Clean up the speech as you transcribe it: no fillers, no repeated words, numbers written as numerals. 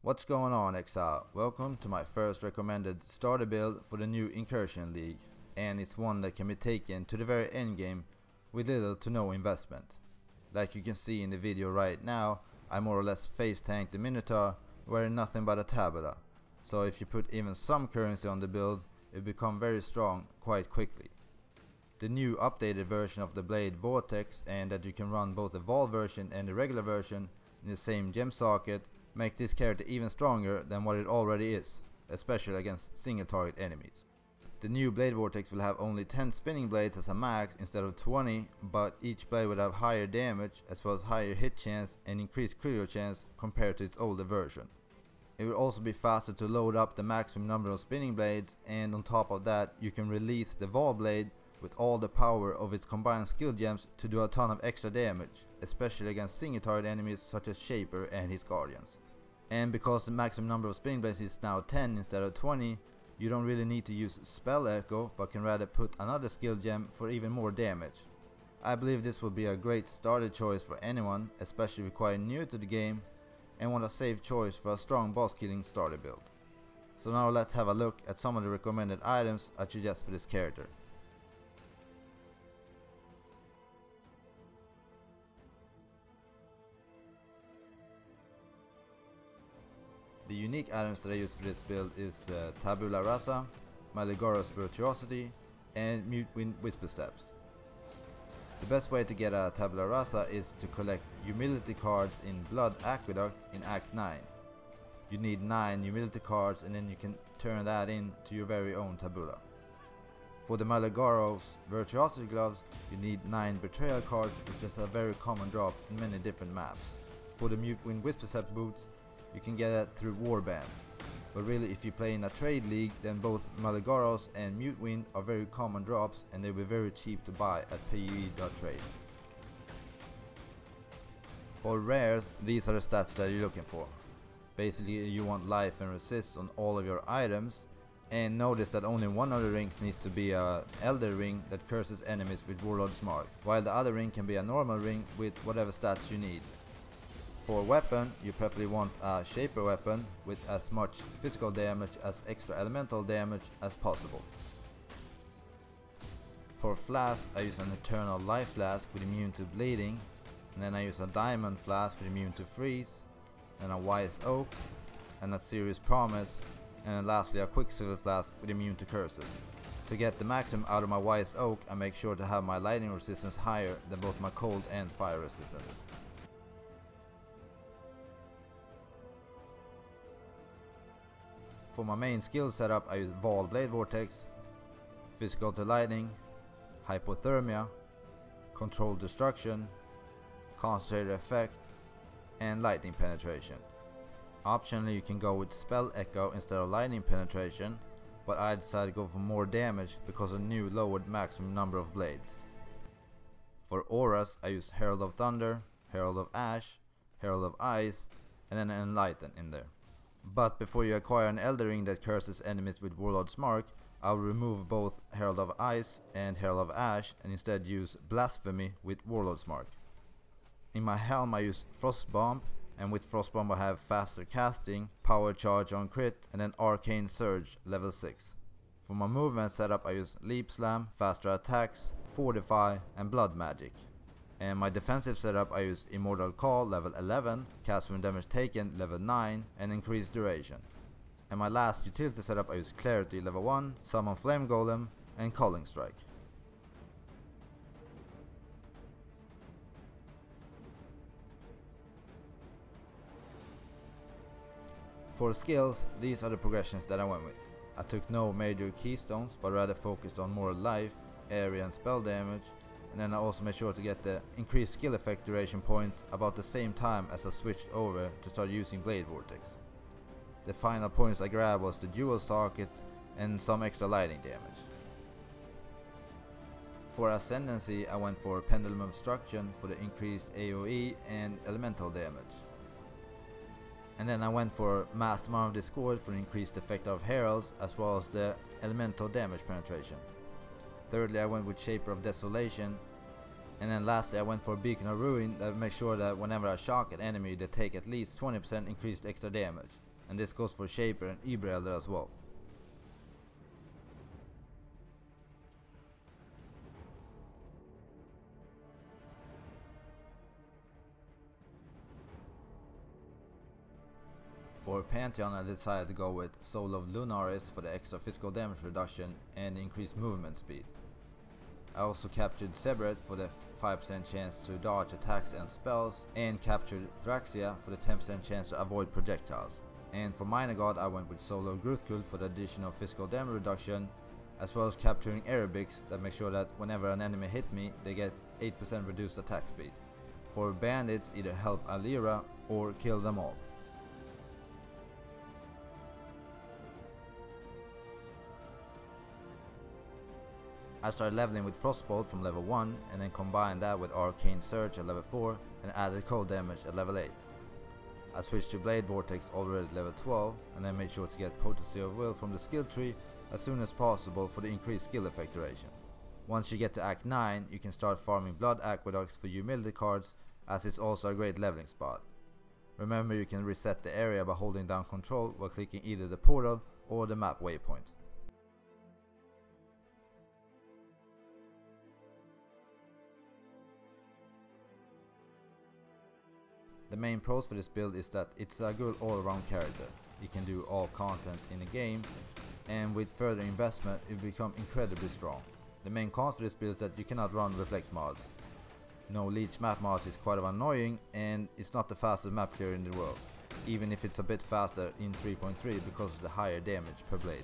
What's going on, Exile? Welcome to my first recommended starter build for the new Incursion League, and it's one that can be taken to the very end game with little to no investment. Like you can see in the video right now, I more or less face tank the Minotaur wearing nothing but a tabula, so if you put even some currency on the build, it will become very strong quite quickly. The new updated version of the blade Vortex, and that you can run both the Vaal version and the regular version in the same gem socket, make this character even stronger than what it already is, especially against single target enemies. The new blade Vortex will have only 10 spinning blades as a max instead of 20, but each blade will have higher damage as well as higher hit chance and increased critical chance compared to its older version. It will also be faster to load up the maximum number of spinning blades, and on top of that you can release the Vaal blade with all the power of its combined skill gems to do a ton of extra damage, especially against single target enemies such as Shaper and his guardians. And because the maximum number of spinning blades is now 10 instead of 20, you don't really need to use Spell Echo, but can rather put another skill gem for even more damage. I believe this will be a great starter choice for anyone, especially if you're quite new to the game and want a safe choice for a strong boss killing starter build. So now let's have a look at some of the recommended items I suggest for this character. The unique items that I use for this build is Tabula Rasa, Maligora's Virtuosity, and Mute Wind Whisper Steps. The best way to get a Tabula Rasa is to collect humility cards in Blood Aqueduct in Act 9. You need 9 humility cards, and then you can turn that into your very own Tabula. For the Maligora's Virtuosity Gloves, you need 9 Betrayal cards, which is a very common drop in many different maps. For the Mute Wind Whisper Step boots, you can get it through warbands, but really if you play in a trade league, then both Maligoros and Mute Wind are very common drops, and they'll be very cheap to buy at PvE.trade. For rares, these are the stats that you're looking for. Basically you want life and resist on all of your items, and notice that only one of the rings needs to be a Elder ring that curses enemies with Warlord's Mark, while the other ring can be a normal ring with whatever stats you need. For weapon, you preferably want a Shaper weapon with as much physical damage as extra elemental damage as possible. For Flasks, I use an Eternal Life Flask with immune to bleeding, and then I use a Diamond Flask with immune to freeze, and a Wise Oak, and a Serious Promise, and then lastly a Quicksilver Flask with immune to curses. To get the maximum out of my Wise Oak, I make sure to have my lightning resistance higher than both my cold and fire resistances. For my main skill setup, I use Vaal Blade Vortex, Physical to Lightning, Hypothermia, Controlled Destruction, Concentrated Effect, and Lightning Penetration. Optionally you can go with Spell Echo instead of Lightning Penetration, but I decided to go for more damage because of the new lowered maximum number of blades. For auras, I used Herald of Thunder, Herald of Ash, Herald of Ice, and then an Enlighten in there. But before you acquire an Elder ring that curses enemies with Warlord's Mark, I will remove both Herald of Ice and Herald of Ash and instead use Blasphemy with Warlord's Mark. In my helm I use Frost Bomb, and with Frost Bomb I have faster casting, power charge on crit, and then Arcane Surge level 6. For my movement setup I use Leap Slam, faster attacks, Fortify, and Blood Magic. And my defensive setup I use Immortal Call level 11, cast when damage taken level 9, and increased duration. And my last utility setup I use Clarity level 1, Summon Flame Golem, and Culling Strike. For skills, these are the progressions that I went with. I took no major keystones, but rather focused on more life, area and spell damage, and then I also made sure to get the increased skill effect duration points about the same time as I switched over to start using Blade Vortex. The final points I grabbed was the dual sockets and some extra lightning damage. For Ascendancy I went for Pendulum Obstruction for the increased AoE and elemental damage. And then I went for Mastermind of Discord for the increased effect of Heralds as well as the elemental damage penetration. Thirdly, I went with Shaper of Desolation, And then lastly, I went for a Beacon of Ruin that makes sure that whenever I shock an enemy, they take at least 20% increased extra damage. and this goes for Shaper and Eber Elder as well. For Pantheon, I decided to go with Soul of Lunaris for the extra physical damage reduction and increased movement speed. I also captured Sebret for the 5% chance to dodge attacks and spells, and captured Thraxia for the 10% chance to avoid projectiles. And for Minor God, I went with Soul of Gruthkul for the additional physical damage reduction, as well as capturing Arabics that make sure that whenever an enemy hit me, they get 8% reduced attack speed. For Bandits, either help Alira or kill them all. I started leveling with Frostbolt from level 1 and then combined that with Arcane Surge at level 4 and added cold damage at level 8. I switched to Blade Vortex already at level 12 and then made sure to get Potency of Will from the skill tree as soon as possible for the increased skill effect duration. Once you get to Act 9, you can start farming Blood Aqueducts for humility cards, as it's also a great leveling spot. Remember, you can reset the area by holding down Control while clicking either the portal or the map waypoint. The main pros for this build is that it's a good all-around character. You can do all content in the game, and with further investment it will become incredibly strong. The main cons for this build is that you cannot run reflect mods. No leech map mods is quite annoying, and it's not the fastest map clearer in the world, even if it's a bit faster in 3.3 because of the higher damage per blade.